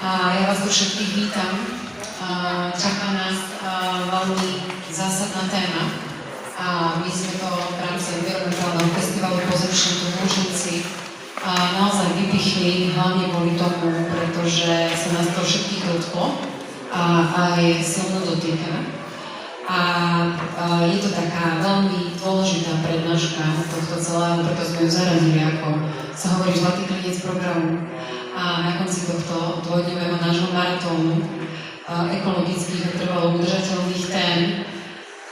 A ja vás tu všetkých vítam. Čaká nás veľmi zásadná téma. A my sme to v rámci environmentálneho festivalu Pozemšie tu v Lužnici naozaj vypichli, hlavne kvôli tomu, pretože sa nás to všetkých dotklo a aj silno dotýka. A je to taká veľmi dôležitá prednáška tohto celého, preto sme ju zaradili, ako sa hovorí, zlatý klinec programu. A na konci tohto dvojdňového nášho maratónu ekologických a trvalo udržateľných tém.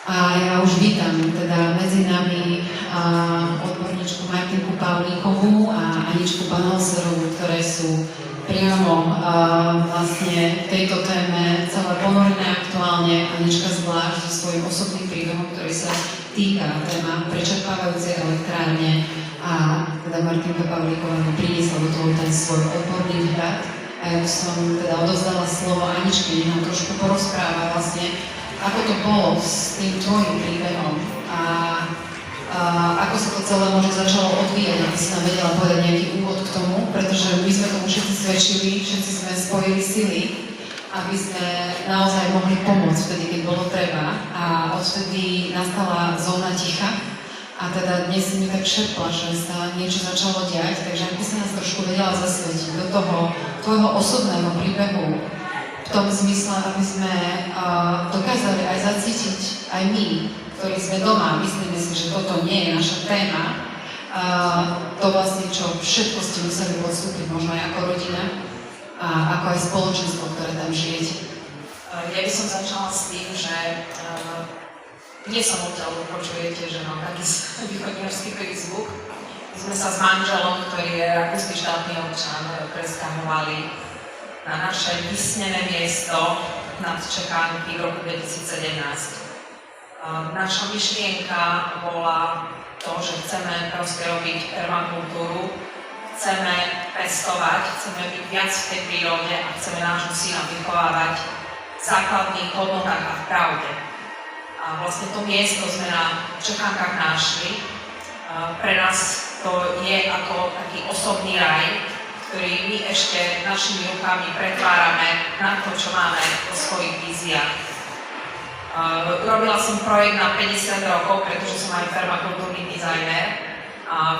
A ja už vítam teda medzi nami odborníčku Martinku Pavlíkovú a Aničku Panelserovú, ktoré sú priamo vlastne v tejto téme celé ponorené aktuálne. Anička zvlášť so svojím osobným príbehom, ktorý sa týka téma prečerpávajúcej elektrárne, a teda Martinka Pavlíková mi priniesla do toho ten svoj odborný vhľad. A ja som teda odovzdala slovo Aničke, nech nám trošku porozpráva vlastne, ako to bolo s tým tvojim príbehom a ako sa to celé možno začalo odvíjať, aby si nám vedela povedať nejaký úvod k tomu, pretože my sme tomu všetci svedčili, všetci sme spojili sily, aby sme naozaj mohli pomôcť vtedy, keď bolo treba, a odvtedy nastala zóna ticha. A teda dnes si mi tak šepla, že sa niečo začalo diať, takže ak by si nás trošku vedela zasvetiť do toho tvojho osobného príbehu, v tom zmysle, aby sme dokázali aj zacítiť aj my, ktorí sme doma, myslíme si, že toto nie je naša téma, to vlastne, čo všetko ste museli podstúpiť, možno aj ako rodina a ako aj spoločenstvo, ktoré tam žijete. Ja by som začala s tým, že nie som odtiaľ, počujete, že mám taký východňarský prízvuk. My sme sa s manželom, ktorý je rakúsky štátny občan, presťahovali na naše vysnené miesto nad Čechánky v roku 2017. Naša myšlienka bola to, že chceme proste robiť permakultúru, chceme pestovať, chceme byť viac v tej prírode a chceme nášho syna vychovávať v základných hodnotách a v pravde. A vlastne to miesto sme na Čechánkach našli. Pre nás to je ako taký osobný raj, ktorý my ešte našimi rukami pretvárame na to, čo máme vo svojich víziách. Robila som projekt na 50 rokov, pretože som aj permakultúrny dizajner.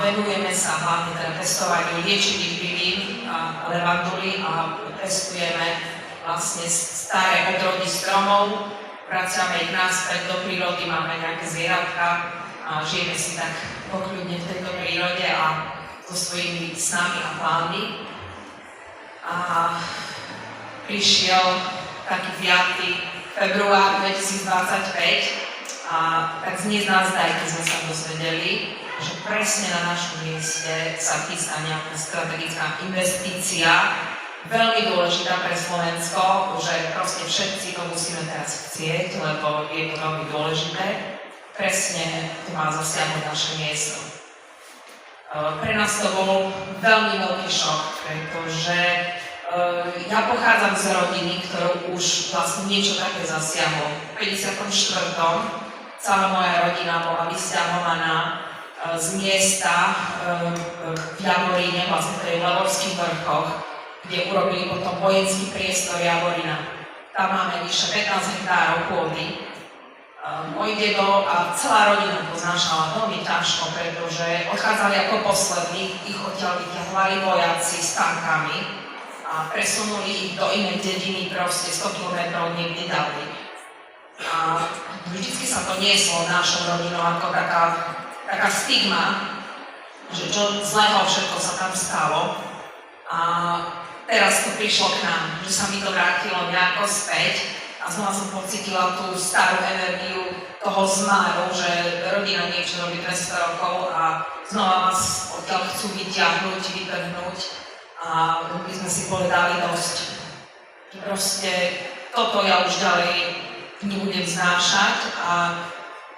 Venujeme sa hlavne teda pestovaniu liečivých bylín a levanduly a pestujeme vlastne staré odrody stromov. Vraciame ich naspäť do prírody, máme nejaké zvieratka a žijeme si tak pokľudne v tejto prírode a so svojimi snami a plánmi. A prišiel taký 5. február 2025 a tak z neznazdajky sme sa dozvedeli, že presne na našom mieste sa chystá nejaká strategická investícia, veľmi dôležitá pre Slovensko, že proste všetci to musíme teraz chcieť, lebo je to veľmi dôležité. Presne to má zasiahnuť naše miesto. Pre nás to bol veľmi veľký šok, pretože ja pochádzam z rodiny, ktorú už vlastne niečo také zasiahlo. V 54. celá moja rodina bola vysťahovaná z miesta v Javoríne, vlastne to je v Levorských vrchoch, kde urobili potom vojenský priestor Javorina. Tam máme vyše 15 hektárov pôdy. Môj dedo a celá rodina to znášala veľmi ťažko, pretože odchádzali ako poslední, ich odtiaľ vyťahovali vojaci s tankami a presunuli ich do inej dediny, proste 100 km niekde ďalej. A vždycky sa to nieslo našou rodinou ako taká stigma, že čo zlého všetko sa tam stalo. A teraz to prišlo k nám, že sa mi to vrátilo nejako späť a znova som pocítila tú starú energiu toho zmáru, že rodina niečo robí 200 rokov a znova vás odtiaľ chcú vyťahnuť, vytrhnúť a my sme si povedali dosť. Proste toto ja už ďalej nebudem znášať a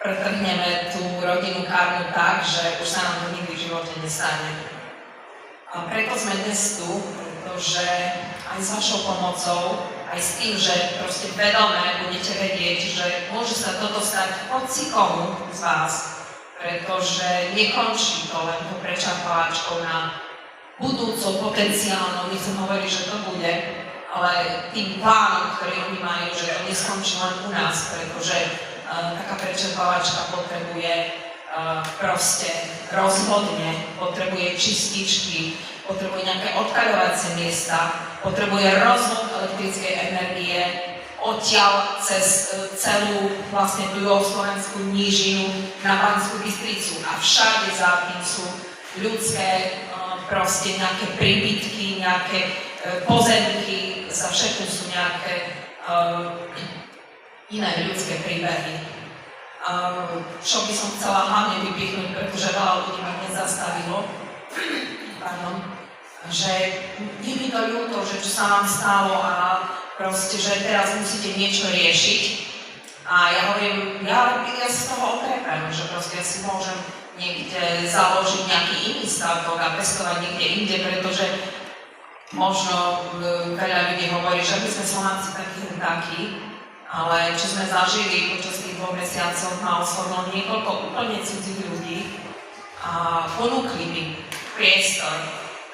pretrhneme tú rodinu kárnu tak, že už sa nám to nikdy v živote nestane. A preto sme dnes tu, pretože aj s vašou pomocou, aj s tým, že proste vedome budete vedieť, že môže sa toto stať hocikomu z vás, pretože nekončí to len to prečerpávačkou na budúcou potenciálnou, nechcem hovoriť, že to bude, ale tým plánom, ktorý oni majú, že to neskončí len u nás, pretože taká prečerpávačka potrebuje proste rozhodne, potrebuje čističky, potrebuje nejaké odkaľovacie miesta, potrebuje rozvod elektrickej energie odtiaľ cez celú vlastne tú slovenskú nížinu na Banskú Bystricu a všade za tým sú ľudské proste nejaké príbytky, nejaké pozemky, za všetko sú nejaké iné ľudské príbehy. Čo by som chcela hlavne vypichnúť, pretože veľa ľudí ma nezastavilo, že je mi to ľúto, že čo sa vám stalo a proste, že teraz musíte niečo riešiť. A ja hovorím, ja si z toho otrepem, že proste ja si môžem niekde založiť nejaký iný stavok a pestovať niekde inde, pretože možno veľa ľudí hovorí, že my sme Slováci takí, ale čo sme zažili počas tých 2 mesiacov, ma oslovilo niekoľko úplne cudzích ľudí a ponúkli mi priestor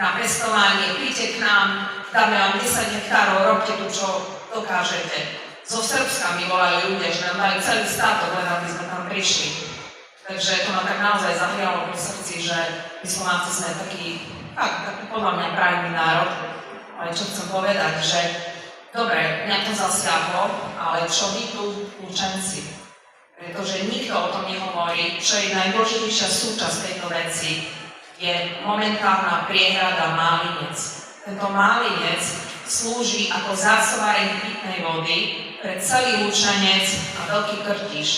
na pestovanie, príďte k nám, dáme vám 10 hektárov, robte tu, čo dokážete. Zo Srbska mi volajú ľudia, že nám dajú celý státok, len aby sme tam prišli. Takže to ma tak naozaj zahrialo pri srdci, že my Slováci sme taký podľa mňa prajný národ. Ale čo chcem povedať, že dobre, mňa to zasiahlo, ale čo vy tu učenci? Pretože nikto o tom nehovorí, čo je najdôležitejšia súčasť tejto veci, je momentálna priehrada Málinec. Tento Málinec slúži ako zásobareň pitnej vody pre celý Lučenec a Veľký Krtiš.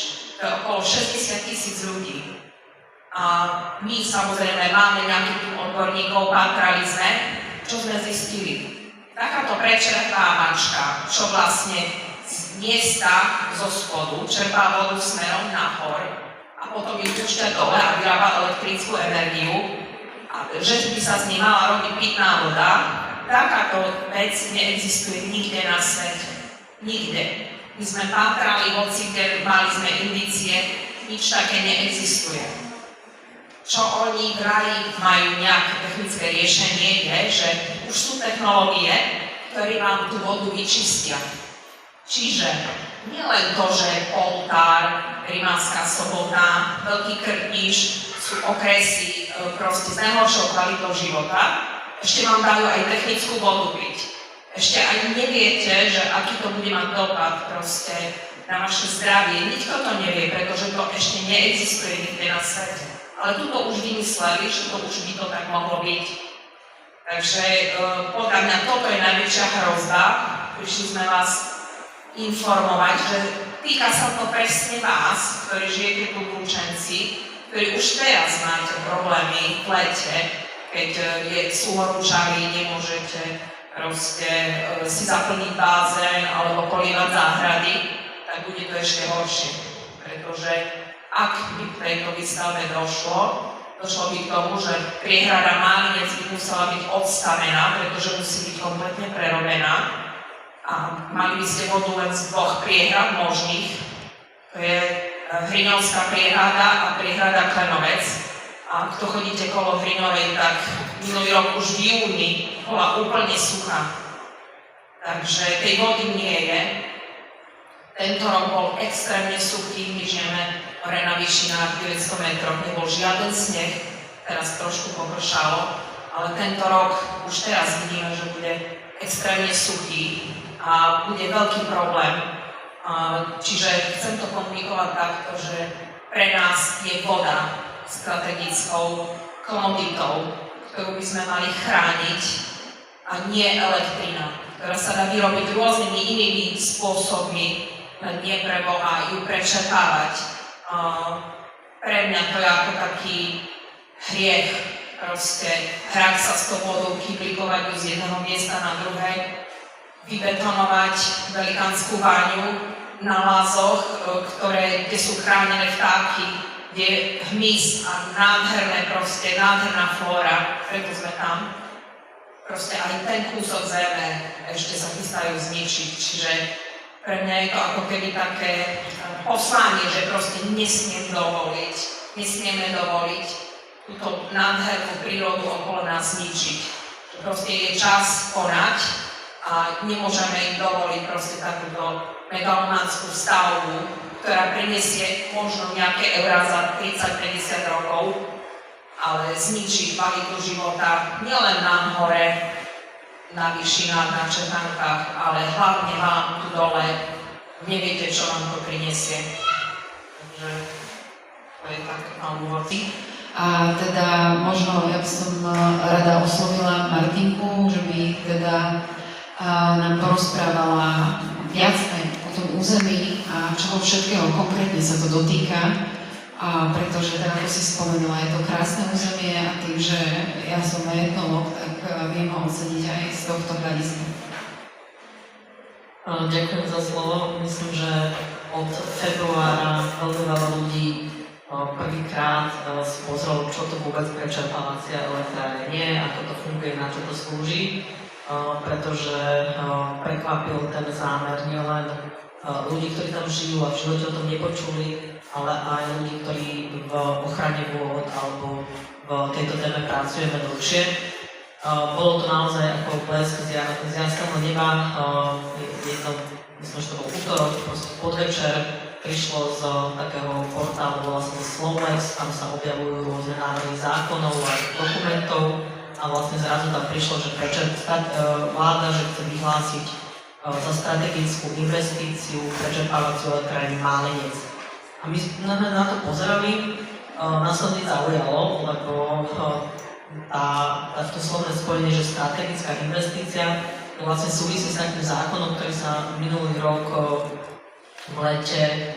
To je okolo 60 000 ľudí. A my samozrejme máme nejakých odborníkov, pátrali sme, čo sme zistili. Takáto prečerpávačka, čo vlastne z miesta zo spodu čerpá vodu smerom nahor a potom ju púšťa dole a vyrába elektrickú energiu, a že by sa z nej mala robiť pitná voda, takáto vec neexistuje nikde na svete. Nikde. My sme pátrali hoci, kde mali sme indície, nič také neexistuje. Čo oni vraj majú nejaké technické riešenie je, že už sú technológie, ktoré vám tú vodu vyčistia. Čiže nielen to, že Poltár, Rimavská Sobota, Veľký Krtiš sú okresy proste s najhoršou kvalitou života, ešte vám dajú aj technickú vodu piť. Ešte aj neviete, že aký to bude mať dopad proste na vaše zdravie. Nikto to nevie, pretože to ešte neexistuje nikde na svete. Ale tuto už vymysleli, že to už by to tak mohlo byť. Takže podľa mňa toto je najväčšia hrozba. Prišli sme vás informovať, že týka sa to presne vás, ktorí žijete tu v Lučenci, ktorí už teraz máte problémy v lete, keď sú horúčavy, nemôžete proste si zaplniť bazén alebo polievať záhrady, tak bude to ešte horšie. Pretože ak by k tejto výstave došlo by k tomu, že priehrada Málinec by musela byť odstavená, pretože musí byť kompletne prerobená. A mali by ste vodu len z 2 priehrad možných. To je Hriňovská priehrada a priehrada Klenovec. A kto chodíte kolo Hriňovej, tak minulý rok už v júni bola úplne suchá. Takže tej vody nie je. Tento rok bol extrémne suchý, my žijeme hore na výšinách 900 metrov, nebol žiaden sneh, teraz trošku popršalo, ale tento rok už teraz vidíme, že bude extrémne suchý a bude veľký problém. Čiže chcem to komunikovať takto, že pre nás je voda strategickou komoditou, ktorú by sme mali chrániť a nie elektrina, ktorá sa dá vyrobiť rôznymi inými spôsobmi, len nie pre Boha ju prečerpávať. Pre mňa to je ako taký hriech, proste hrať sa s tou vodou, kyblikovať ju z jedného miesta na druhé, vybetonovať velikánsku váňu na lázoch, kde sú chránené vtáky, kde je hmyz a nádherná flóra, preto sme tam. Proste aj ten kúsok zeme ešte sa chystajú zničiť, čiže pre mňa je to ako keby také poslanie, že proste nesmieme dovoliť túto nádhernú prírodu okolo nás zničiť. Že proste je čas konať a nemôžeme im dovoliť proste takúto megalomanskú stavbu, ktorá prinesie možno nejaké eurá za 30-50 rokov, ale zničí kvalitu života nielen nám hore, na výšinách, na Čertánkach, ale hlavne vám tu dole neviete, čo vám to prinesie. Takže to je tak na úvod. A teda možno ja by som rada oslovila Martinku, že by teda nám porozprávala viac aj o tom území a čoho všetkého konkrétne sa to dotýka. A pretože, tak ako si spomenula, je to krásne územie a tým, že ja som etnológ, tak viem ho oceniť aj z tohto hľadiska. Ďakujem za slovo. Myslím, že od februára veľmi veľa ľudí prvýkrát si pozrel, čo to vôbec prečerpávacia elektrárne je, ako to funguje, na čo to slúži, pretože prekvapil ten zámer nielen ľudí, ktorí tam žijú a v živote o tom nepočuli, ale aj ľudí, ktorí v ochrane vôd alebo v tejto téme pracujeme dlhšie. Bolo to naozaj ako blesk z jasného neba. Myslím, že to bol útorok, proste podvečer prišlo z takého portálu, volá sa Slovex, tam sa objavujú rôzne návrhy zákonov a dokumentov a vlastne zrazu tam prišlo, že vláda, že chce vyhlásiť za strategickú investíciu prečerpávaciu elektrárne Málinec. A my sme na to pozerali, nás to zaujalo, lebo to slovné spojenie, že strategická investícia vlastne súvisí s takým zákonom, ktorý sa minulý rok v lete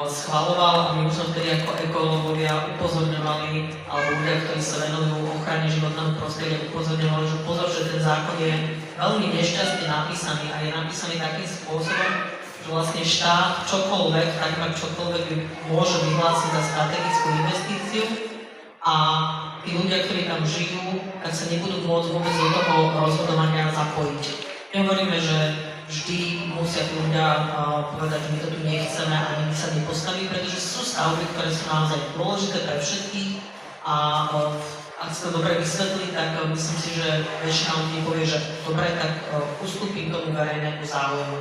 schvaľoval a my už sme vtedy ako ekológovia upozorňovali, alebo ľudia, ktorí sa venujú ochrane životného prostredia, upozorňovali, že pozor, že ten zákon je veľmi nešťastne napísaný a je napísaný takým spôsobom, že vlastne štát takmer čokoľvek môže vyhlásiť za strategickú investíciu a tí ľudia, ktorí tam žijú, tak sa nebudú môcť vôbec do toho rozhodovania zapojiť. Nehovoríme, že vždy musia tí ľudia povedať, že my to tu nechceme a my sa nepostaví, pretože sú stavby, ktoré sú naozaj dôležité pre všetkých a ak si to dobre vysvetlí, tak myslím si, že väčšina ľudí povie, že dobre, tak ustúpim tomu verejnému záujmu.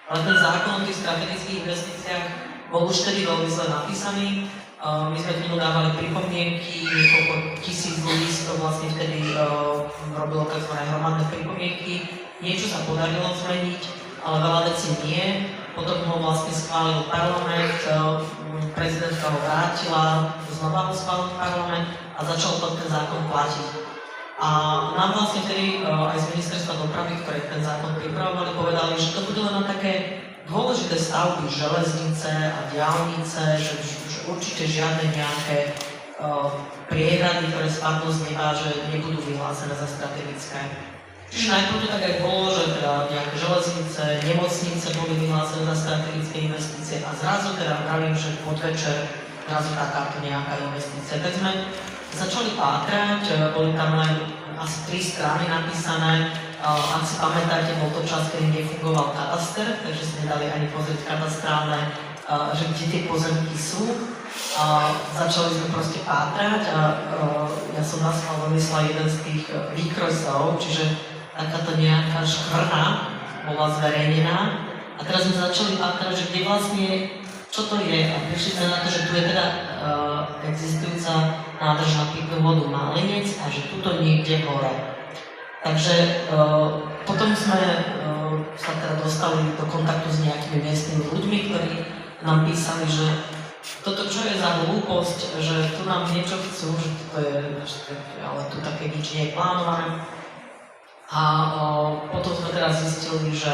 Ale ten zákon o tých strategických investíciách bol už vtedy veľmi zle napísaný. My sme k nemu dávali pripomienky, niekoľko tisíc ľudí si to vlastne vtedy robilo tzv. Hromadné pripomienky. Niečo sa podarilo zmeniť, ale veľa vecí nie. Potom ho vlastne schválil parlament, prezidentka ho vrátila, znova ho schválil parlament a začal ten zákon platiť. A nám vlastne vtedy aj z ministerstva dopravy, ktoré ten zákon pripravovali, povedali, že to budú len také dôležité stavby, železnice a diaľnice, že určite žiadne nejaké priehrady, ktoré spadnú z neba, že nebudú vyhlásené za strategické. Čiže najprv to tak aj bolo, že teda nejaké železnice, nemocnice boli vyhlásené za strategické investície a zrazu teda vravím, že podvečer zrazu takáto nejaká investícia. Tak sme začali pátrať, boli tam len asi 3 strany napísané. Ak si pamätáte, bol to čas, kedy nefungoval kataster, takže si nedali ani pozrieť katastrálne, že kde tie pozemky sú. Začali sme proste pátrať a ja som na schvál vymyslela jeden z tých výkrojsov, čiže takáto nejaká škvrna bola zverejnená. A teraz sme začali pátrať, že kde vlastne, čo to je. A prišli sme na to, že tu je teda existujúca nádrž na pitnú vodu Málinec a že tuto niekde hore. Takže potom sme sa teda dostali do kontaktu s nejakými miestnymi ľuďmi, ktorí nám písali, že toto čo je za hlúposť, že tu nám niečo chcú, že to je, ale tu také nič nie je plánované. A potom sme teraz zistili, že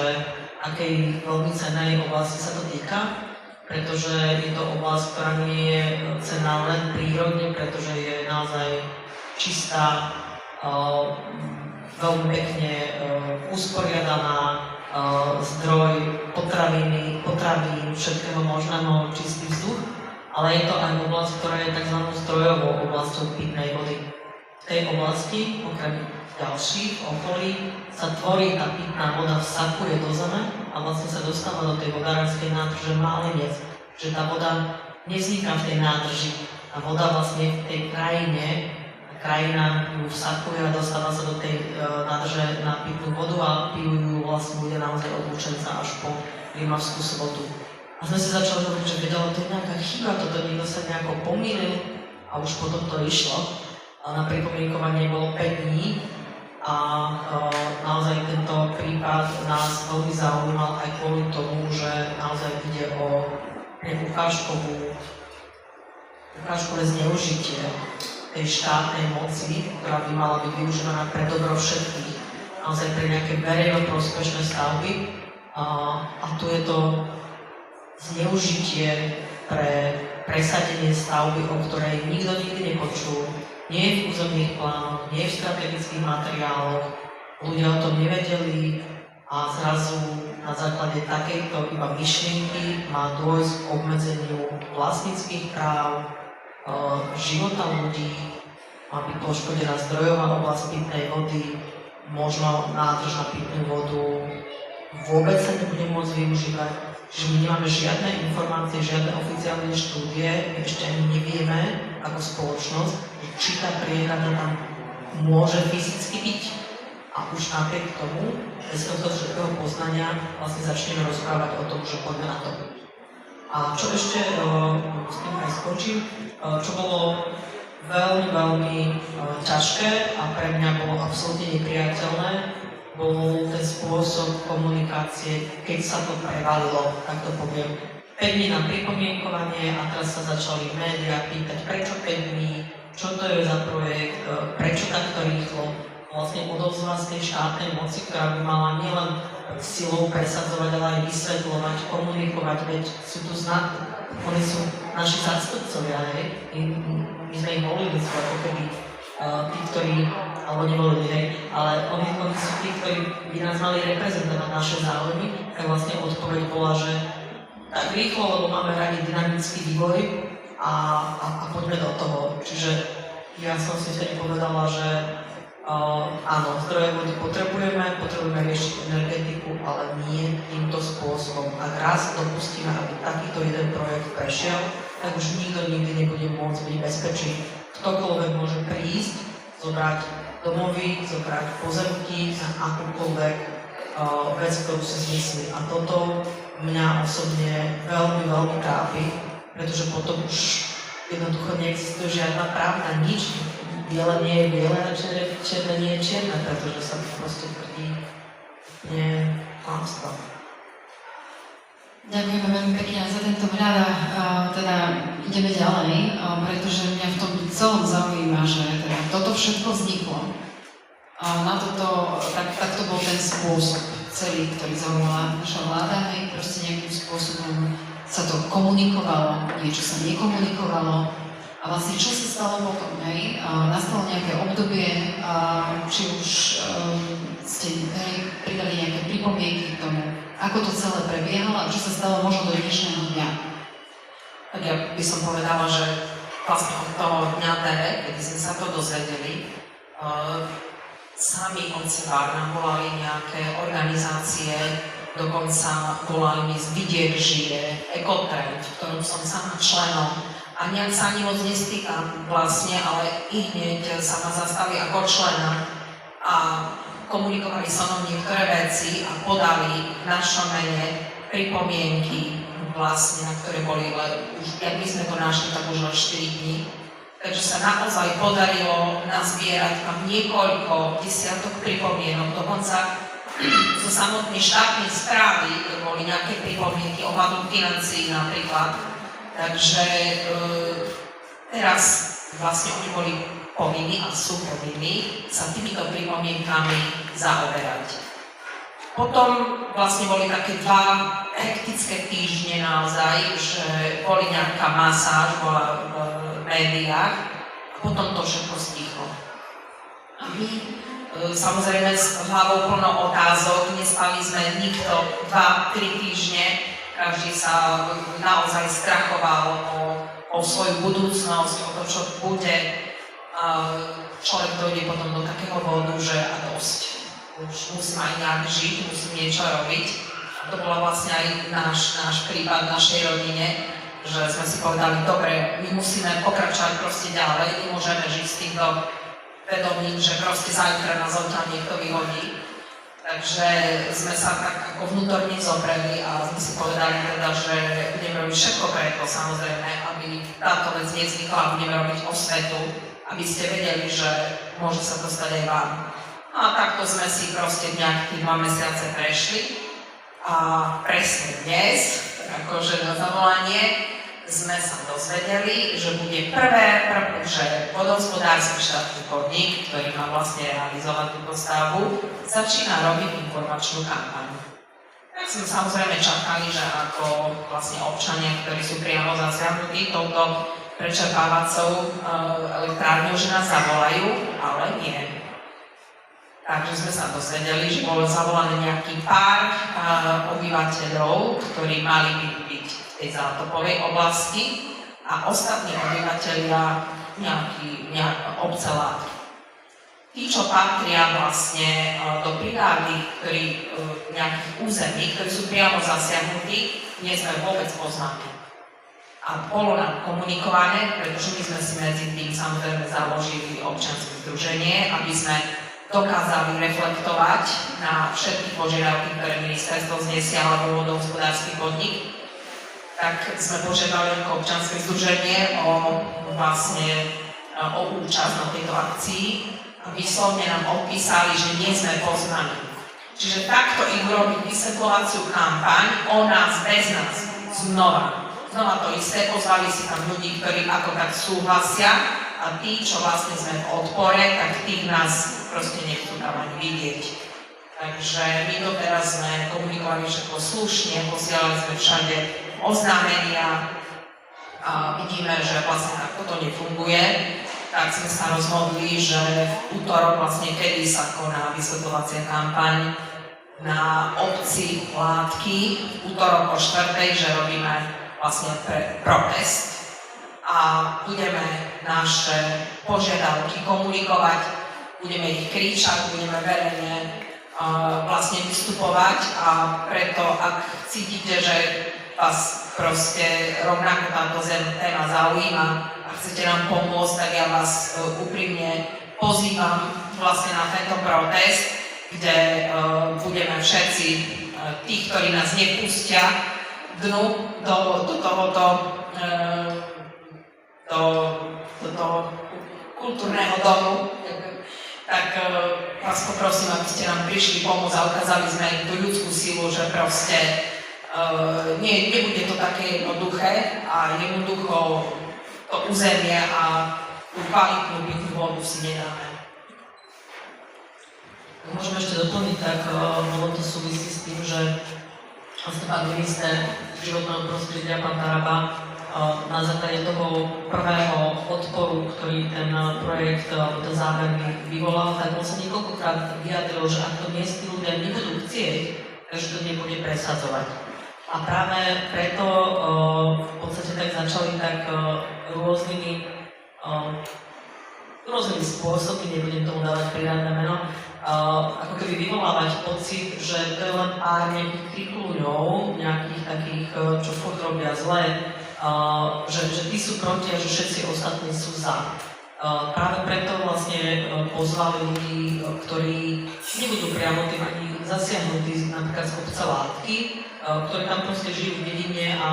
akej veľmi cennej oblasti sa to týka, pretože je to oblasť, ktorá nie je cenná len prírodne, pretože je naozaj čistá, veľmi pekne usporiadaná, zdroj potravín, všetkého možného, čistý vzduch, ale je to aj oblasť, ktorá je tzv. Zdrojovou oblasťou pitnej vody. V tej oblasti, okrem ďalších okolí, sa tvorí tá pitná voda, vsakuje do zeme a vlastne sa dostáva do tej vodárskej nádrže Málinec. Že tá voda nevzniká v tej nádrži. Tá voda vlastne v tej krajine, krajina ju vsakuje a dostáva sa do tej nádrže na pitnú vodu a pijú ju vlastne ľudia naozaj od Lučenca až po Rimavskú Sobotu. A sme si začali hovoriť, že vedela, to je nejaká chyba, toto niekto sa nejako pomýlil a už potom to išlo. A na pripomienkovanie bolo 5 dní a naozaj tento prípad nás veľmi zaujímal aj kvôli tomu, že naozaj ide o ukážkové zneužitie tej štátnej moci, ktorá by mala byť využívaná pre dobro všetkých, naozaj pre nejaké verejnoprospešné stavby. A tu je to zneužitie pre presadenie stavby, o ktorej nikto nikdy nepočul. Nie je v územných plánoch, nie je v strategických materiáloch, ľudia o tom nevedeli a zrazu na základe takejto iba myšlienky má dôjsť k obmedzeniu vlastníckych práv, života ľudí, má byť poškodená zdrojová oblasť pitnej vody, možno nádrž na pitnú vodu vôbec sa nebude môcť využívať. Čiže my nemáme žiadne informácie, žiadne oficiálne štúdie, my ešte ani nevieme ako spoločnosť, či tá priehrada tam môže fyzicky byť. A už napriek tomu, bez tohto všetkého poznania, vlastne začneme rozprávať o tom, že poďme na to. A čo ešte, s tým aj skončím, čo bolo veľmi, veľmi ťažké a pre mňa bolo absolútne nepriateľné, bol ten spôsob komunikácie, keď sa to prevalilo, tak to poviem. 5 dní na pripomienkovanie a teraz sa začali médiá pýtať, prečo 5 dní, čo to je za projekt, prečo takto rýchlo. Vlastne odovzdala z tej štátnej moci, ktorá by mala nielen silou presadzovať, ale aj vysvetľovať, komunikovať, veď sú tu oni sú naši zástupcovia, hej. My sme ich volili, sú ako keby tí, ktorí, alebo nevolili, hej, ale oni sú tí, ktorí by nás mali reprezentovať naše záujmy, tak vlastne odpoveď bola, že tak rýchlo, lebo máme radi dynamický vývoj a poďme do toho. Čiže ja som si vtedy povedala, že áno, zdroje vody potrebujeme riešiť energetiku, ale nie týmto spôsobom. Ak raz dopustíme, aby takýto jeden projekt prešiel, tak už nikto nikdy nebude môcť byť bezpečný. Ktokoľvek môže prísť, zobrať domovy, zobrať pozemky na akúkoľvek vec, ktorú si zmyslí. A toto mňa osobne veľmi, veľmi trápi, pretože potom už jednoducho neexistuje žiadna pravda, nič. Biele nie je biele a černé nie je čierne, pretože sa to proste tvrdí klamstvo. Ďakujeme veľmi pekne za tento vhľad a teda ideme ďalej, pretože mňa v tom celom zaujíma, že teda toto všetko vzniklo. Na toto, tak to bol ten spôsob celý, ktorý zaujímala naša vláda, hej, proste nejakým spôsobom sa to komunikovalo, niečo sa nekomunikovalo. A vlastne čo sa stalo potom, hej? Nastalo nejaké obdobie, či už ste pridali nejaké pripomienky k tomu, ako to celé prebiehalo a čo sa stalo možno do dnešného dňa. Tak ja by som povedala, že vlastne od toho dňa D, kedy sme sa to dozvedeli, sami od seba nám volali nejaké organizácie, dokonca volali mi z Vidiek žije, Ekotrend, v ktorom som sama členom. A nejak sa ani moc nestýkam vlastne, ale i hneď sa ma zastali ako člena a komunikovali so mnou niektoré veci a podali v našom mene pripomienky vlastne, na ktoré boli, už jak my sme to našli, tak už len 4 dní. Takže sa naozaj podarilo nazbierať tam niekoľko desiatok pripomienok, dokonca zo samotnej štátnej správy boli nejaké pripomienky ohľadom financií napríklad. Takže teraz vlastne oni boli povinní a sú povinní sa týmito pripomienkami zaoberať. Potom vlastne boli také 2 hektické týždne naozaj, že boli nejaká masáž, bola v médiách a potom to všetko stichlo. A my samozrejme s hlavou plno otázok, nespali sme nikto 2-3 týždne, každý sa naozaj strachoval o svoju budúcnosť, o to, čo bude. Človek dojde potom do takého bodu, že a dosť. Už musím aj nejak žiť, musím niečo robiť. A to bola vlastne aj náš prípad v našej rodine, že sme si povedali, dobre, my musíme pokračovať proste ďalej, nemôžeme žiť s týmto vedomím, že proste zajtra nás odtiaľ niekto vyhodí. Takže sme sa tak ako vnútorne zobrali a sme si povedali teda, že budeme robiť všetko preto, samozrejme, aby táto vec nevznikla a budeme robiť osvetu, aby ste vedeli, že môže sa to stať aj vám. No a takto sme si proste nejakých 2 mesiace prešli a presne dnes, akože na zavolanie, sme sa dozvedeli, že bude že vodohospodársky štátny podnik, ktorý má vlastne realizovať túto stavbu, začína robiť informačnú kampaň. Tak sme samozrejme čakali, že ako vlastne občania, ktorí sú priamo zasiahnutí touto prečerpávacou elektrárňou, že nás zavolajú, ale nie. Takže sme sa dozvedeli, že bolo zavolané nejaký pár obyvateľov, ktorí mali byť v tej zátopovej oblasti a ostatní obyvateľia nejaké obcelátky. Tí, čo patria vlastne do brigády, nejakých území, ktorí sú priamo zasiahnutí, nie sme vôbec poznaní. A bolo nám komunikované, pretože my sme si medzi tým samozrejme založili občianske združenie, aby sme dokázali reflektovať na všetky požiadavky, ktoré ministerstvo znesie alebo vodohospodársky podnik. Tak sme požiadali ako občianske združenie o účasť na tejto akcii a vyslovne nám odpísali, že nie sme poznaní. Čiže takto im urobiť vysvetľovaciu kampaň o nás, bez nás, znova to isté, pozvali si tam ľudí, ktorí ako tak súhlasia a tí, čo vlastne sme v odpore, tak tých nás proste nechcú tam ani vidieť. Takže my doteraz sme komunikovali všetko slušne, posielali sme všade oznámenia a vidíme, že vlastne takto to nefunguje. Tak sme sa rozhodli, že v útorok vlastne, kedy sa koná vysvetľovacia kampaň na obci Látky, v útorok o 4:00, že robíme vlastne protest a budeme naše požiadavky komunikovať, budeme ich kričať, budeme verejne vlastne vystupovať a preto, ak cítite, že vás proste rovnako táto téma zaujíma a chcete nám pomôcť, tak ja vás úprimne pozývam vlastne na tento protest, kde budeme všetci, tí, ktorí nás nepustia dnu do toho kultúrneho domu, tak vás poprosím, aby ste nám prišli pomôcť a ukázali sme im tú ľudskú silu, že proste nebude to také jednoduché a jednoducho to územie a tú kvalitnú pitnú vodu si nedáme. Môžeme ešte doplniť, tak lebo to súvisí s tým, že vlastne pán minister životného prostredia, pán Taraba, na základe toho prvého odporu, ktorý ten projekt, ten zámer vyvolal, tak on sa niekoľkokrát vyjadril, že ak to miestni ľudia nebudú chcieť, takže to nebude presadzovať. A práve preto v podstate tak začali tak rôznymi spôsobmi, nebudem tomu dávať prírodné meno, ako keby vyvolávať pocit, že to je len pár nejakých krikľúňov, nejakých takých, čo furt robia zle, že tí sú proti a že všetci ostatní sú za. Práve preto vlastne pozvali ľudí, ktorí nebudú priamo tým ani zasiahnutí napríklad z obce Látky, ktorí tam proste žijú v dedine a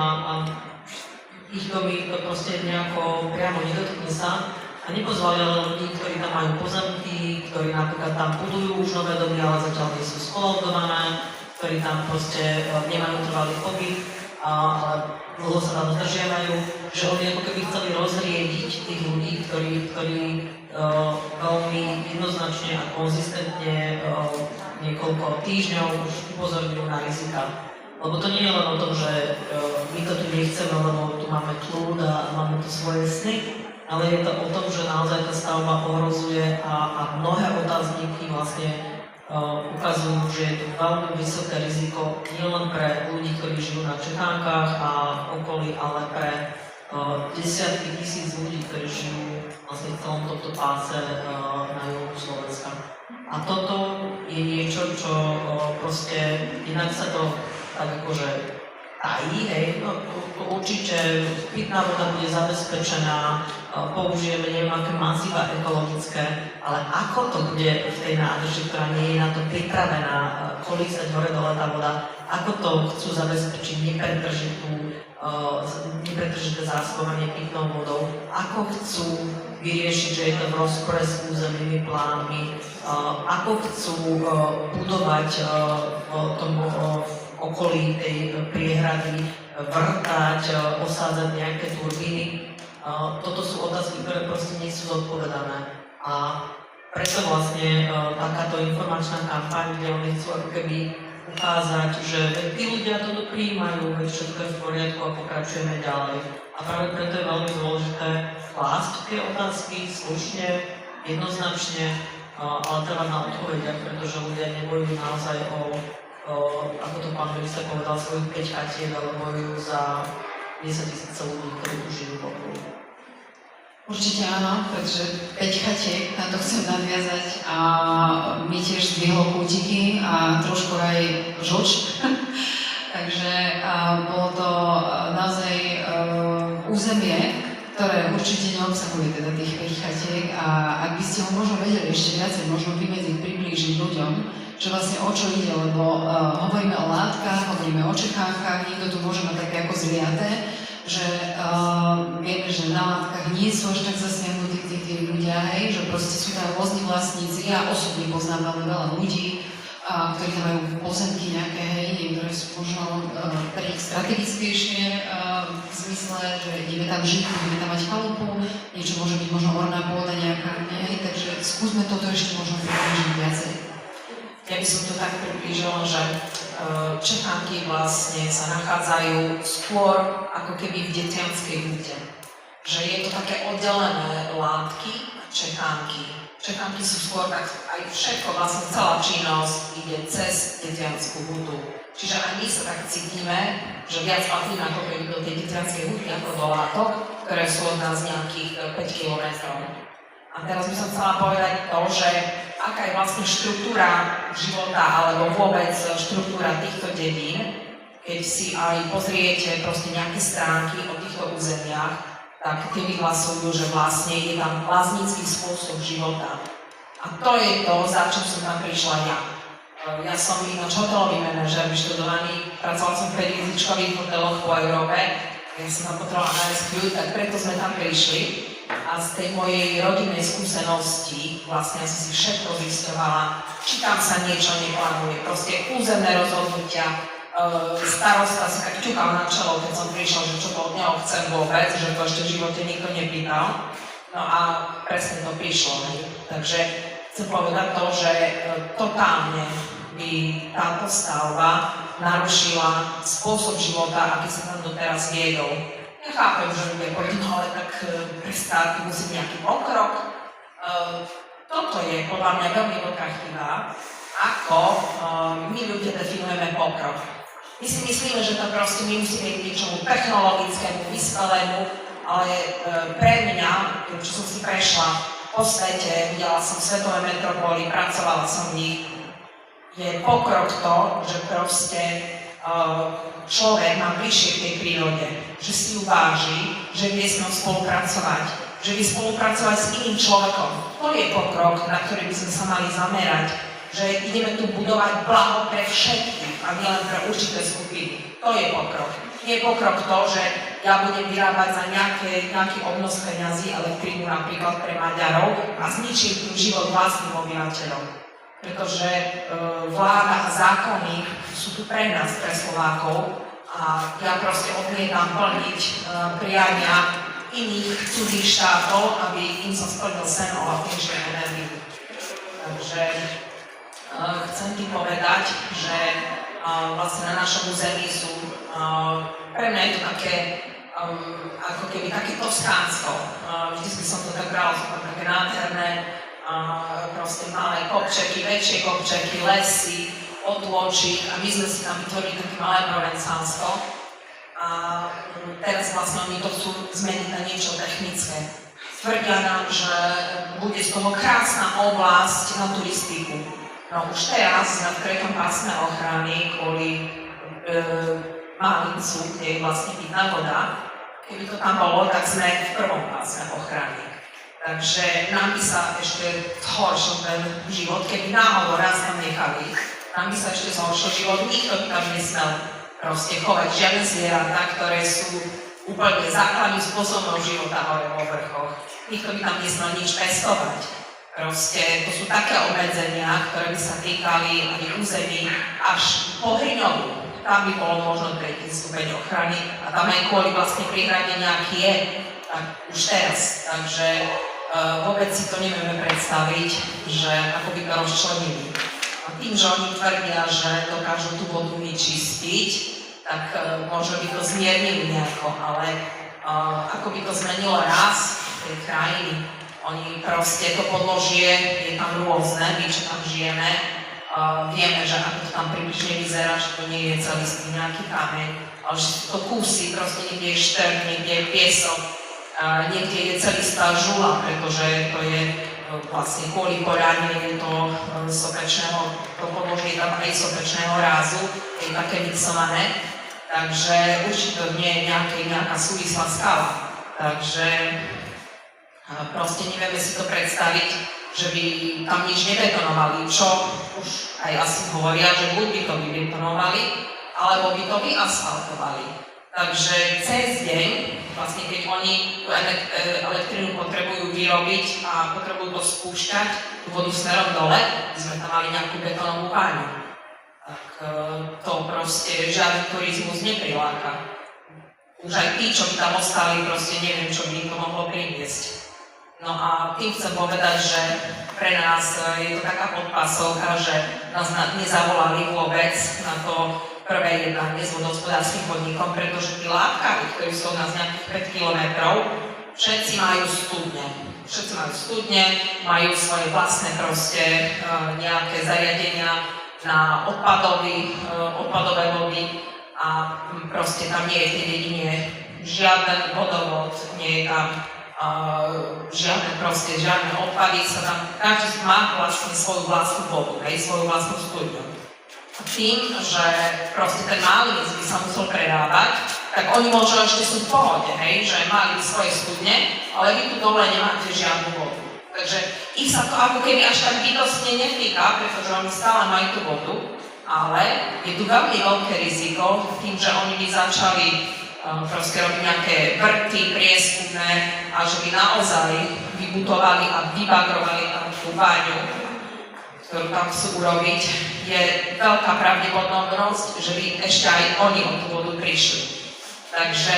ich domy to proste nejako priamo nedotkne sa. A nepozvali ale ľudí, ktorí tam majú pozemky, ktorí napríklad tam budujú už nové domy, ale zatiaľ nie sú skolaudované, ktorí tam proste nemajú trvalý pobyt, ale dlho sa tam zdržiavajú, že oni ako keby chceli rozriediť tých ľudí, ktorí veľmi jednoznačne a konzistentne niekoľko týždňov už upozorňujú na rizika. Lebo to nie je len o tom, že my to tu nechceme, lebo tu máme kľud a máme tu svoje sny, ale je to o tom, že naozaj tá stavba ohrozuje a mnohé otázniky vlastne ukazujú, že je tu veľmi vysoké riziko nielen pre ľudí, ktorí žijú na Čechánkach a okolí, ale pre desiatky tisíc ľudí, ktorí žijú vlastne v celom tomto páse na juhu Slovenska. A toto je niečo, čo proste inak sa to tak akože tají, hej, no určite pitná voda bude zabezpečená, použijeme neviem aké mazíva ekologické, ale ako to bude v tej nádrži, ktorá nie je na to pripravená, kolísať hore-dole tá voda, ako to chcú zabezpečiť nepretržité zásobovanie pitnou vodou, ako chcú vyriešiť, že je to v rozpore s územnými plánmi, ako chcú budovať v okolí tej priehrady, vrtať, osádzať nejaké turbíny. Toto sú otázky, ktoré proste nie sú zodpovedané. A preto vlastne takáto informačná kampaň, kde oni chcú ako keby ukázať, že tí ľudia toto prijímajú, veď všetko je v poriadku a pokračujeme ďalej. A práve preto je veľmi dôležité klásť tie otázky slušne, jednoznačne, ale treba na odpovediach, pretože ľudia nebojujú naozaj ako to pán minister povedal, svojich 5 chatiek, ale bojujú za 10 000 ľudí, ktorí tu žijú v okolí. Určite áno, pretože 5 chatiek, na to chcem nadviazať a my tiež zdvihlo kútiky a trošku aj žoč. Takže bolo to naozaj územie, ktoré určite neobsahuje teda tých 5 chatiek a ak by ste ho možno vedeli ešte viacej, možno vymedziť, priblížiť ľuďom, že vlastne o čo ide, lebo hovoríme o látkach, hovoríme o čechánkach, niekto tu môže mať také ako zliaté, že vieme, že na látkach nie sú až tak zasiahnutí tí ľudia, hej, že proste sú tam rôzni vlastníci. Ja osobne poznám veľmi veľa ľudí, ktorí tam majú pozemky nejaké, hej, niektoré sú možno pre nich strategickejšie v zmysle, že ideme tam žiť, ideme tam mať chalupu, niečo môže byť možno orná pôda nejaká, hej, takže skúsme toto ešte možno približiť viacej. Ja by som to tak priblížila, že čechánky vlastne sa nachádzajú skôr ako keby v detianskej hute. Že je to také oddelené látky a čechánky. Čechánky sú skôr tak, aj všetko, vlastne celá činnosť ide cez detianskú hutu. Čiže aj my sa tak cítime, že viac patríme ako keby do tej detianskej huty ako do látok, ktoré sú od nás nejakých 5 kilometrov. A teraz by som chcela povedať to, že aká je vlastne štruktúra života alebo vôbec štruktúra týchto dedín, keď si aj pozriete proste nejaké stránky o týchto územiach, tak tie vyhlasujú, že vlastne je tam laznícky spôsob života. A to je to, za čo som tam prišla ja. Ja som ináč hotelový manažer, vyštudovaný, pracoval som v 5-hviezdičkových hoteloch po Európe, ja som tam potrebovala nájsť kľud, tak preto sme tam prišli. A z tej mojej rodinnej skúsenosti vlastne ja som si všetko zisťovala, či tam sa niečo neplánuje, proste územné rozhodnutia, starosta si tak ťukal na čelo, keď som prišiel, že čo to od neho chcem vôbec, že to ešte v živote nikto nepýtal. No a presne to prišlo. Takže chcem povedať to, že totálne by táto stavba narušila spôsob života, aký sa tam doteraz viedol. Ja chápem, že ľudia povedú, no ale tak prestávky musí nejaký pokrok. Toto je podľa mňa veľmi veľká chyba, ako my ľudia definujeme pokrok. My si myslíme, že to proste my musíme ísť k niečomu technologickému, vyspelému, ale pre mňa, čo som si prešla po svete, videla som svetové metropoly, pracovala som v nich, je pokrok to, že proste človek má bližšie k tej prírode, že si ju váži, že vie s ňou spolupracovať, že vie spolupracovať s iným človekom. To je pokrok, na ktorý by sme sa mali zamerať, že ideme tu budovať blaho pre všetkých a nielen pre určité skupiny. To je pokrok. Nie je pokrok to, že ja budem vyrábať za nejaký obnos peňazí, elektrínu napríklad pre Maďarov a zničím tu život vlastným obyvateľom. Pretože vláda a zákony sú tu pre nás, pre Slovákov a ja proste odmietam plniť priania iných cudzích štátov, aby im sa splnil sen o lacnejšej energii. Takže chcem ti povedať, že vlastne na našom území sú, pre mňa je to také, ako keby také Toskánsko. Vždy som to tak brala, sú tam také nádherné, proste malé kopčeky, väčšie kopčeky, lesy, otôčik a my sme si tam vytvorili také malé Provencánsko a teraz vlastne oni to chcú zmeniť na niečo technické. Tvrdia nám, že bude z toho krásna oblasť na turistiku. No už teraz sme v treťom pásme ochrany kvôli Malincu, kde je vlastne pitná voda. Keby to tam bolo, tak sme v prvom pásme ochrany. Takže nám by sa ešte zhoršil ten život, keby náhodou raz tam nechali, nám by sa ešte zhoršil život, nikto by tam nesmel proste chovať žiadne zvieratá, ktoré sú úplne základným spôsobom života hore vo vrchoch. Nikto by tam nesmel nič pestovať. Proste to sú také obmedzenia, ktoré by sa týkali aj území až po Hriňovu. Tam by bolo možno tretí stupeň ochrany a tam aj kvôli vlastne príhrade nejaký je, tak už teraz. Takže vôbec si to nevieme predstaviť, že ako by to rozčlenili. A tým, že oni tvrdia, že dokážu tú vodu vyčistiť, tak možno by to zmiernili nejako, ale ako by to zmenilo raz tej krajiny. Oni proste to podložie je tam rôzne, my čo tam žijeme, vieme, že ako to tam približne vyzerá, že to nie je celý nejaký kameň, ale že sú to kusy, proste niekde je štern, niekde je piesok, niekde je celistá žula, pretože to je vlastne kvôli poráne je to sopečného, to podložie je tam aj sopečného rázu, je také mixované, takže určite nie je nejaká súvislá skala. Takže proste nevieme si to predstaviť, že by tam nič nebetonovali, čo už aj asi hovoria, že buď by to vybetonovali, alebo by to vyasfaltovali. Takže cez deň, vlastne keď oni tú elektrinu potrebujú vyrobiť a potrebujú to spúšťať, tú vodu smerom dole, by sme tam mali nejakú betónovú váňu. Tak to proste žiaden turizmus nepriláka. Už aj tí, čo by tam ostali, proste neviem, čo by im to mohlo priniesť. No a tým chcem povedať, že pre nás je to taká podpásovka, že nás nezavolali vôbec na to prvé jednanie s vodohospodárskym podnikom, pretože tí látkári, ktorí sú od nás nejakých 5 kilometrov, všetci majú studne. Všetci majú studne, majú svoje vlastné proste nejaké zariadenia na odpadové vody a proste tam nie je v tej dedine žiaden vodovod, nie je tam žiadne odpady sa tam, každý má vlastne svoju vlastnú vodu, svoju vlastnú studňu. Tým, že proste ten malý by sa musel prerábať, tak oni možno ešte sú v pohode, že mali svoje studne, ale vy tu dole nemáte žiadnu vodu. Takže ich sa to ako keby až tak bytostne netýka, pretože oni stále majú tú vodu, ale je tu veľmi veľké riziko tým, že oni by začali proste robiť nejaké vrty, prieskumné a že by naozaj vybutovali a vybagrovali tam tú váňu, ktorú tam chcú urobiť, je veľká pravdepodobnosť, že by ešte aj oni o tú vodu prišli. Takže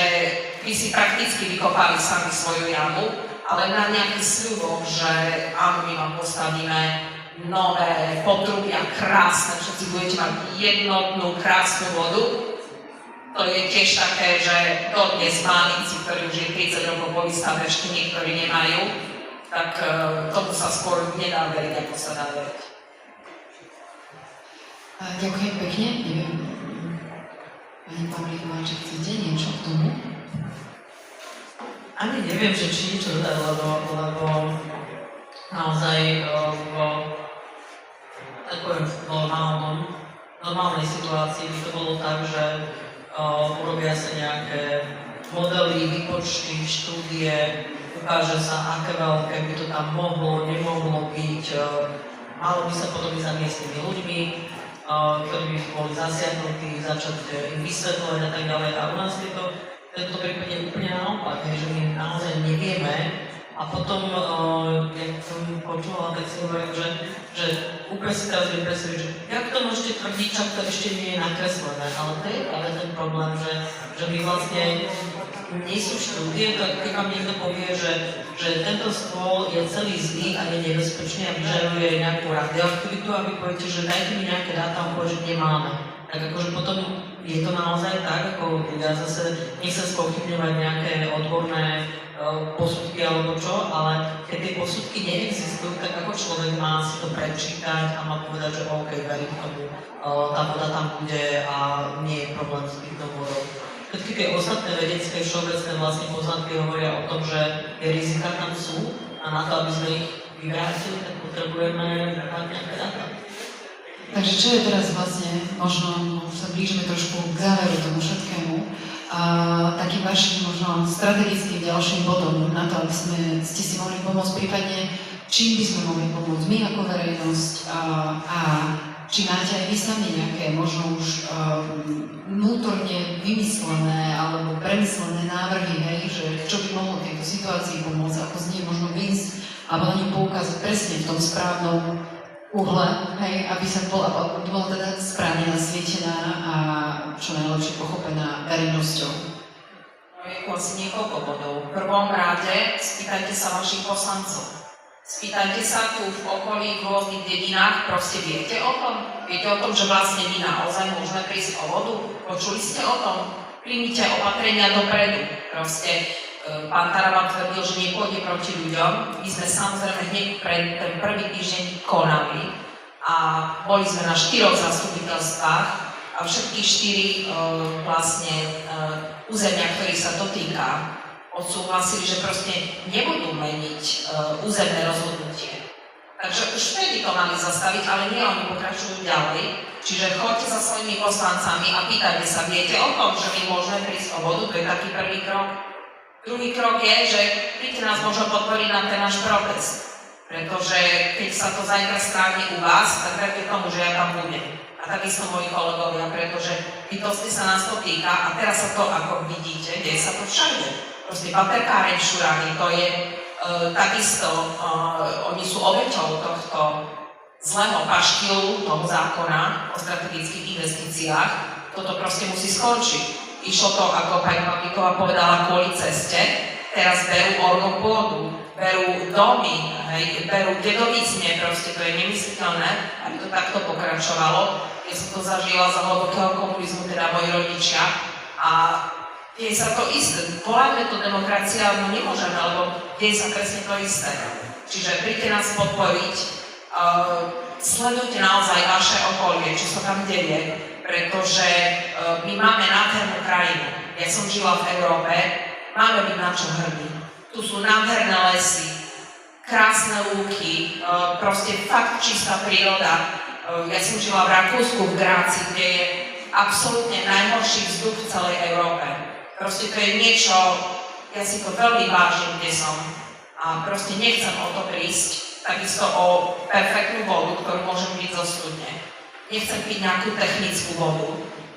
by si prakticky vykopali sami svoju jamu, ale na nejaký sľubok, že áno, my vám postavíme nové potrubia, krásne, všetci budete mať jednotnú, krásnu vodu. To je tiež také, že dodnes Málinci, ktorí už je 30 rokov po výstave, ešte niektorí nemajú, tak tomu sa skôr nedá veriť, ako sa dá veriť. Ďakujem pekne. Neviem, pani Pavlíková, či chcete niečo k tomu? Ani neviem, že či niečo dodať, lebo naozaj v normálnej situácii by to bolo tak, že urobia sa nejaké modely, výpočty, štúdie, ukáže sa, aké veľké by to tam mohlo, nemohlo byť. Malo by sa potom ísť za miestnymi ľuďmi, ktorí by boli zasiahnutí, začať im vysvetľovať a tak ďalej. A u nás je to tento prípad je úplne naopak, že my naozaj nevieme. A potom, jak som počúvala, tak si hovorím, že úplne si teraz viem predstaviť, že jak to môžete tvrdiť, čak to ešte nie je nakreslené, ale to je práve ten problém, že my vlastne nie sú štúdie, tak keď vám niekto povie, že tento stôl je celý zlý a je nebezpečný a vyžaruje nejakú radioaktivitu a vy poviete, že dajte mi nejaké dáta, a povie, že nemáme. Tak akože potom je to naozaj tak, ako ja zase nechcem spochybňovať nejaké odborné posudky alebo čo, ale keď tie posudky neexistujú, tak ako človek má si to prečítať a má povedať, že OK, verím tomu, tá voda tam bude a nie je problém s pitnou vodou. Všetky tie ostatné vedecké všeobecné vlastne poznatky hovoria o tom, že tie rizika tam sú a na to, aby sme ich vyvrátili, tak potrebujeme mať nejaké dáta. Takže čo je teraz vlastne, možno už sa blížime trošku k záveru tomu všetkému, a takým vašim možno strategickým ďalším bodom na to, aby ste si mohli pomôcť, prípadne čím by sme mohli pomôcť my ako verejnosť a či máte aj vy sami nejaké možno už vnútorne vymyslené alebo premyslené návrhy, hej, že čo by mohlo v tejto situácii pomôcť, ako z nej možno výjsť alebo na ňu poukázať presne v tom správnom uhle, hej, aby bola teda správne nasvietená a čo najlepšie pochopená verejnosťou. Je tu asi niekoľko bodov. V prvom rade spýtajte sa vašich poslancov. Spýtajte sa tu v okolí, v rôznych dedinách, proste viete o tom? Viete o tom, že vlastne my naozaj môžeme prísť o vodu? Počuli ste o tom? Príjmite opatrenia dopredu. Proste pán Taraba tvrdil, že nepôjde proti ľuďom. My sme samozrejme hneď pre ten prvý týždeň konali a boli sme na 4 zastupiteľstvách a všetkých 4 územia, ktorých sa to týka, odsúhlasili, že proste nebudú meniť územné rozhodnutie. Takže už vtedy to mali zastaviť, ale nie, oni pokračujú ďalej. Čiže choďte za svojimi poslancami a pýtajte sa, viete o tom, že my môžeme prísť o vodu, to je taký prvý krok. Druhý krok je, že príďte nás možno podporiť na ten náš protest. Pretože keď sa to zajtra stráni u vás, tak verte tomu, že ja tam budem. A takisto moji kolegovia, pretože bytosti sa nás to týka a teraz sa to, ako vidíte, deje sa to všade. Proste baterkáreň šurány, to je takisto, oni sú obeťou tohto zlého paštilu, toho zákona o strategických investíciách. Toto proste musí skončiť. Išlo to, ako pani Pavlíková povedala, kvôli ceste. Teraz berú ornú pôdu, berú domy, hej, berú dedovicne, proste to je nemysliteľné, aby to takto pokračovalo. Ja som to zažila za hlbokého komunizmu, teda moji rodičia. A deje sa to isté. Voláme to demokracia, no nemôžeme, lebo deje sa presne to isté. Čiže príďte nás podporiť, sledujte naozaj vaše okolie, čo sa tam deje, pretože my máme nádhernú krajinu. Ja som žila v Európe, máme byť na čo hrdí. Tu sú nádherné lesy, krásne lúky, proste fakt čistá príroda. Ja som žila v Rakúsku, v Gráci, kde je absolútne najhorší vzduch v celej Európe. Proste to je niečo, ja si to veľmi vážim, kde som. A proste nechcem o to prísť, takisto o perfektnú vodu, ktorú môžem piť zo studne. Nechcem piť nejakú technickú vodu.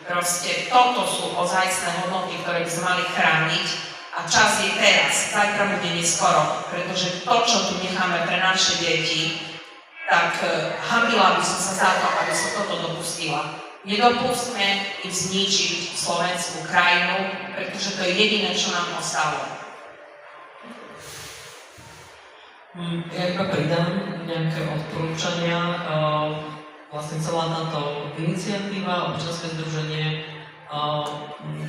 Proste toto sú ozajstné hodnoty, ktoré by sme mali chrániť. A čas je teraz, zajtra bude neskoro, pretože to, čo tu necháme pre naše deti, tak hanbila by som sa za to, aby som toto dopustila. Nedopustme im zničiť slovenskú krajinu, pretože to je jediné, čo nám ostalo. Ja iba pridám nejaké odporúčania. Vlastne celá táto iniciatíva, občianske združenie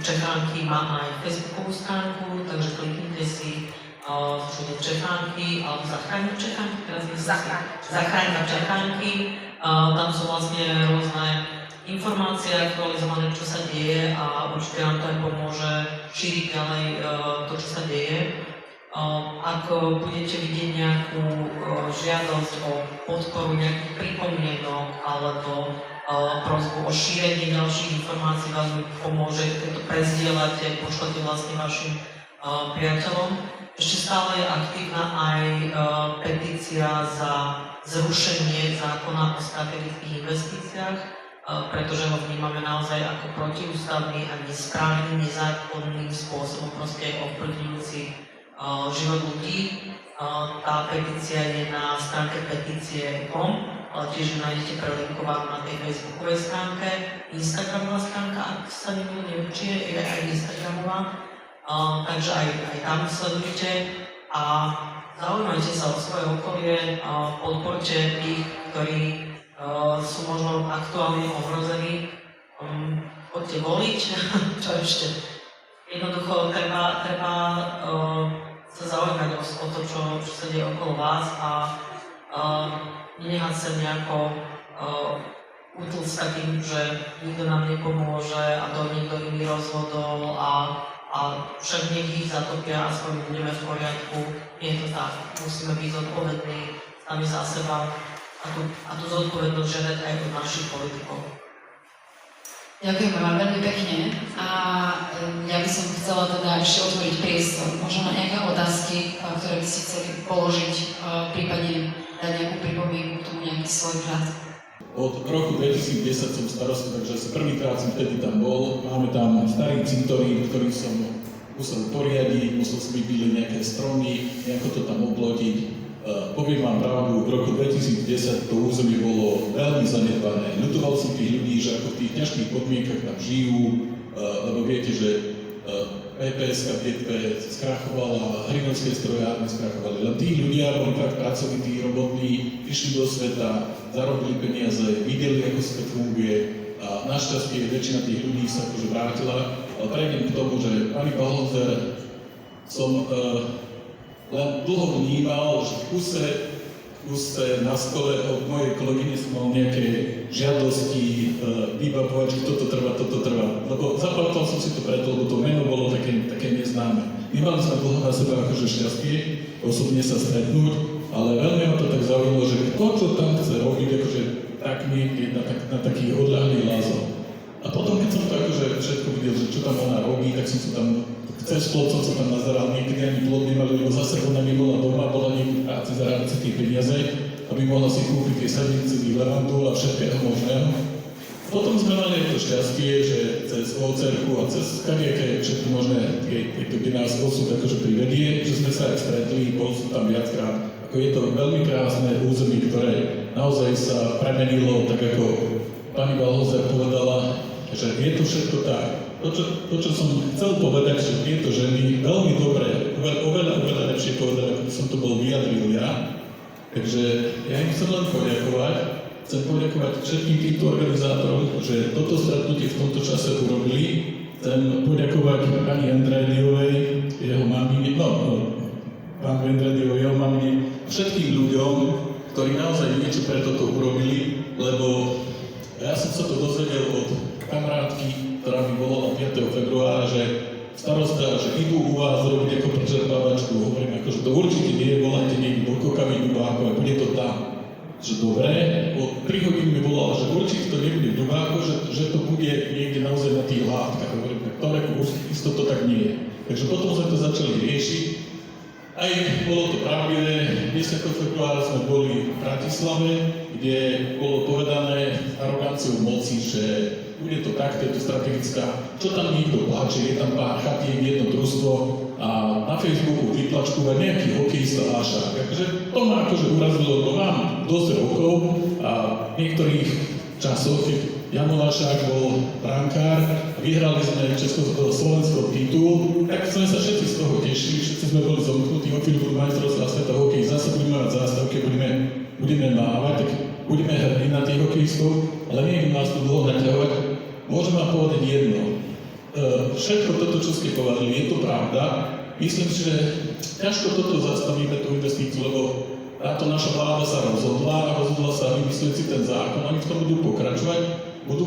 Čechánky má aj Facebookovú stránku, takže kliknite si Združenie Čechánky alebo Zachráňme Čechánky, teraz Zachráňme Čechánky. Tam sú vlastne rôzne informácie aktualizované, čo sa deje a určite nám to aj pomôže šíriť ďalej to, čo sa deje. Ak budete vidieť nejakú žiadosť o podporu nejakých pripomienok alebo prosbu o šírenie ďalších informácií, vám pomôže, keď to prezdieľate, pošlete vlastne vašim priateľom. Ešte stále je aktívna aj petícia za zrušenie zákona o strategických investíciách, pretože ho vnímame naozaj ako protiústavný a nesprávny, nezákonným spôsobom proste ovplyvňujúci život ľudí. Tá petícia je na stránke petície.com, ale tiež ju nájdete prelinkovanú na tej facebookovej stránke. Instagramová stránka, ak sa neviem, či je aj Instagramová. Takže aj tam sledujte a zaujímajte sa o svoje okolie, podporte tých, ktorí sú možno aktuálne ohrození. Poďte voliť, čo ešte? Jednoducho treba sa zaujímať o to, čo sa deje okolo vás a nenehať sa nejako utlcať tým, že nikto nám nepomôže a to nikto iný rozhodol a však nech ich zatopia, aspoň budeme v poriadku. Nie je to tak. Musíme byť zodpovední sami za seba a a tú zodpovednosť žiadať aj od našich politikov. Ďakujem vám veľmi pekne a ja by som chcela teda ešte otvoriť priestor. Možno na nejaké otázky, ktoré by ste chceli položiť, prípadne dať nejakú pripomienku k tomu, nejaký svoj vhľad. Od roku 2010 som starosta, takže asi prvýkrát som vtedy tam bol. Máme tam starý cintorín, ktorý som musel poriadiť, musel som vypíliť nejaké stromy, nejako to tam oplodiť. Poviem vám pravdu, v roku 2010 to územie bolo veľmi zanedbané. Ľutoval som tých ľudí, že ako v tých ťažkých podmienkach tam žijú, lebo viete, že PPS-ka v Detve skrachovala, hrinovské strojárne skrachovali. Len tí ľudia boli fakt pracovití, robotní, išli do sveta, zarobili peniaze, videli, ako sa to funguje a našťastie väčšina tých ľudí sa akože vrátila. Ale prejdem k tomu, že pani Balhozer som len dlho vnímal, že v kuse na stole od mojej kolegyne som mal nejaké žiadosti vybavovať, že toto trvá. Lebo zapamätal som si to preto, lebo to meno bolo také neznáme. Nemali sme dlho na seba akože šťastie, osobne sa stretnúť, ale veľmi ma to tak zaujímalo, že to, čo tam chce robiť, akože tak niekde na taký odľahlý lázor. A potom, keď som to akože všetko videl, že čo tam ona robí, tak som sa tam cez plot som sa tam nazeral, niekedy ani plot nemali, lebo zase ona nebola doma, bola niekde v práci, zarábať si tie peniaze, aby mohla si kúpiť tie sadnice z levandu a všetkého možného. Potom sme mali to šťastie, že cez OCR-ku a cez kadejaké všetky možné, kde nás osud akože privedie, že sme sa aj stretli, bol som tam viackrát. Ako je to veľmi krásne územie, ktoré naozaj sa premenilo, tak ako pani Balhozer povedala, že je to všetko tak. To, čo som chcel povedať, že tieto ženy veľmi dobre, oveľa lepšie povedali, ako by som to bol vyjadril ja. Takže ja im chcem len poďakovať. Chcem poďakovať všetkým týmto organizátorom, že toto stretnutie v tomto čase urobili. Chcem poďakovať pani Andrejovej, jeho mamine, pánu Andrejovej, jeho mamine, všetkým ľuďom, ktorí naozaj niečo pre toto urobili, lebo ja som sa to dozvedel od kamarátky, ktorá mi volala 5. februára, že starosta, že idú u vás robiť ako prečerpávačku. Hovorím, akože to určite nie, volajte niekde do Kokavy, Dubákova, bude to tam. Že dobre, o 3 hodiny mi volala, že určite to nebude v Dubáku, že to bude niekde naozaj na tých látkach. Hovorím, to isto to tak nie je. Takže potom sme to začali riešiť. Aj bolo to pravdivé, 10. februára sme boli v Bratislave, kde bolo povedané s aroganciou moci, že bude to takto, je to strategická. Čo tam niekto plače, je tam pár chatiek, jedno družstvo a na Facebooku vytlačkúva nejaký hokejista Lášák. Takže to ma akože urazilo, lebo mám dosť rokov a v niektorých časoch, keď Jano Lášák bol brankár, vyhrali sme Československý titul, tak sme sa všetci z toho tešili, všetci sme boli zomknutí, o chvíľu budú majstrovstvá sveta hokej, zase budeme mať zástavky, budeme mávať, tak budeme hrdí na tých hokejistov, ale neviem nás tu dlho naťahovať. Môžem vám povedať jedno. Všetko toto, čo ste povedali, je to pravda. Myslím si, že ťažko toto zastavíme, tú investíciu, lebo táto naša vláda sa rozhodla sa vymyslieť si ten zákon, oni v tom budú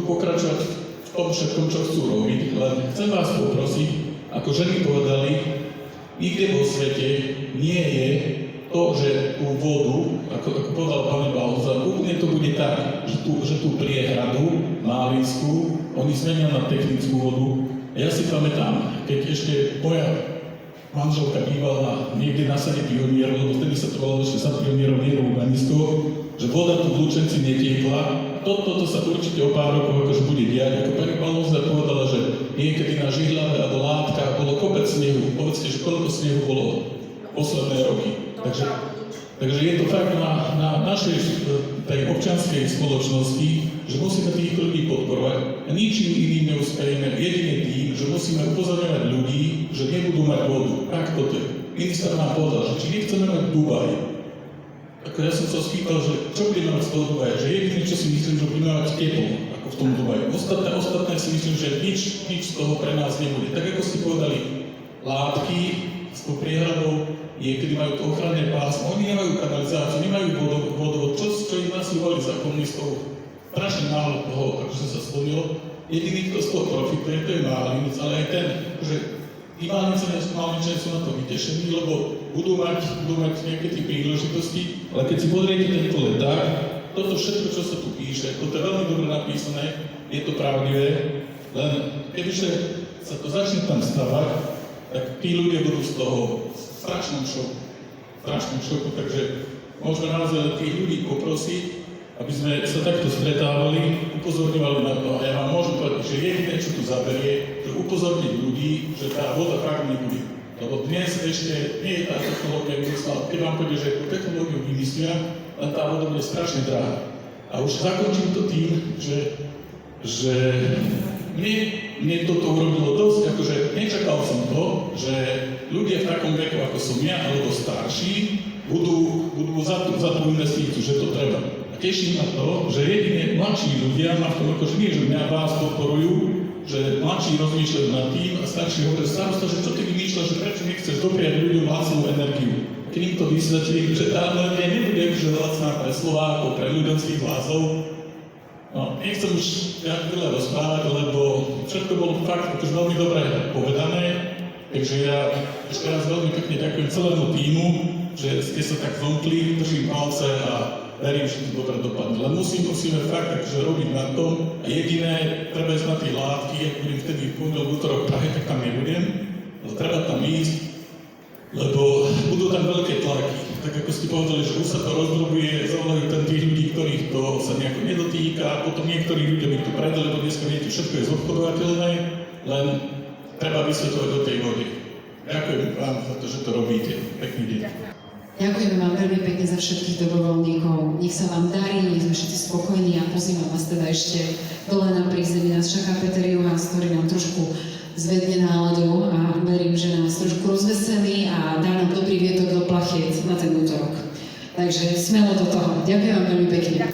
pokračovať v tom všetkom, čo chcú robiť, len chcem vás poprosiť, ako ženy povedali, nikde vo svete nie je to, že tú vodu, ako povedal pán Balhozer, úplne to bude tak, že tú priehradu málinskú, oni zmenia na technickú vodu. Ja si pamätám, keď ešte moja manželka bývala niekde na sade pionierov, lebo vtedy sa to volalo ešte sad pionierov, nie urbanisto, že voda tu v Lučenci netiekla. Toto sa určite o pár rokov akože bude diať. Ako pani Balhozer povedala, že niekedy na Žihlave alebo Látkach bolo kopec snehu. Povedzte, že koľko snehu bolo posledné roky. Takže je to fakt na našej tej občianskej spoločnosti, že musíme tých ľudí podporovať a ničím iným neuspejeme, jedine tým, že musíme upozorňovať ľudí, že nebudú mať vodu. Tak toto je. Minister nám povedal, že či nechceme mať Dubaj. Ako ja som sa spýtal, že čo budeme mať z toho Dubaja, že jediné, čo si myslím, že budeme mať teplo, ako v tom Dubaji. Ostatné si myslím, že nič z toho pre nás nebude. Tak ako ste povedali, látky s tou priehradou, niekedy majú ochranné pásmo, oni nemajú kanalizáciu, nemajú vodovod, čo im nasľúbali za komunistov. Strašne málo toho, takže sa splnilo. Jediný, kto z toho profituje, to je Málinec, ale aj ten, že tí Málinčania sú na to vytešení, lebo budú mať nejaké tie príležitosti, ale keď si pozriete tento leták, toto všetko, čo sa tu píše, toto je veľmi dobre napísané, je to pravdivé, len kebyže sa to začne tam stavať, tak tí ľudia budú z toho v strašnom šoku, takže môžeme naozaj tých ľudí poprosiť, aby sme sa takto stretávali, upozorňovali na to. A ja vám môžem povedať, že jediné, čo tu zaberie, že upozorniť ľudí, že tá voda fakt nebude. Lebo dnes ešte nie je tá technológia vymyslela. Keď vám povie, že tú technológiu vymyslia, len tá voda bude strašne drahá. A už zakončím to tým, že mne toto urobilo dosť, akože nečakal som to, že ľudia v takom veku, ako som ja, alebo starší, budú za tú investíciu, že to treba. A teším na to, že jedine mladší ľudia ma v tom akože nie, že mňa vás podporujú, že mladší rozmýšľajú nad tým a starší hovoria starosta, že čo ty vymýšľaš, že prečo nechceš dopriať ľuďom lacnú energiu. Keď im to vysvetlím, že tá energia nebude akože lacná pre Slovákov, pre ľudovských vlázov. No, nechcem už veľa rozprávať, lebo všetko bolo fakt akože veľmi dobre povedané. Takže ja ešte raz veľmi pekne ďakujem celému tímu, že ste sa tak zomkli, držím palce a verím, že to dobre dopadne. Len musíme fakt takže robiť na tom a jediné, treba ísť na tie látky, ak budem vtedy v pondelok, útorok v Prahe, tak tam nebudem, ale treba tam ísť, lebo budú tam veľké tlaky. Tak ako ste povedali, že už sa to rozdrobuje, zavolajú tam tých ľudí, ktorých to sa nejako nedotýka, potom niektorí ľudia by to predali, lebo dneska viete, všetko je zobchodovateľné, len treba vysvetľovať do tej vody. Ďakujem vám za to, že to robíte. Pekný deň. Ďakujeme vám veľmi pekne za všetkých dobrovoľníkov. Nech sa vám darí, nech sme všetci spokojní a pozývam vás teda ešte dole na prízemí. Nás čaká Peter Juhás, ktorý nám trošku zvedne náladu a verím, že nás trošku rozveselí a dá nám dobrý vietor do plachiet na ten útorok. Takže smelo do toho. Ďakujem vám veľmi pekne.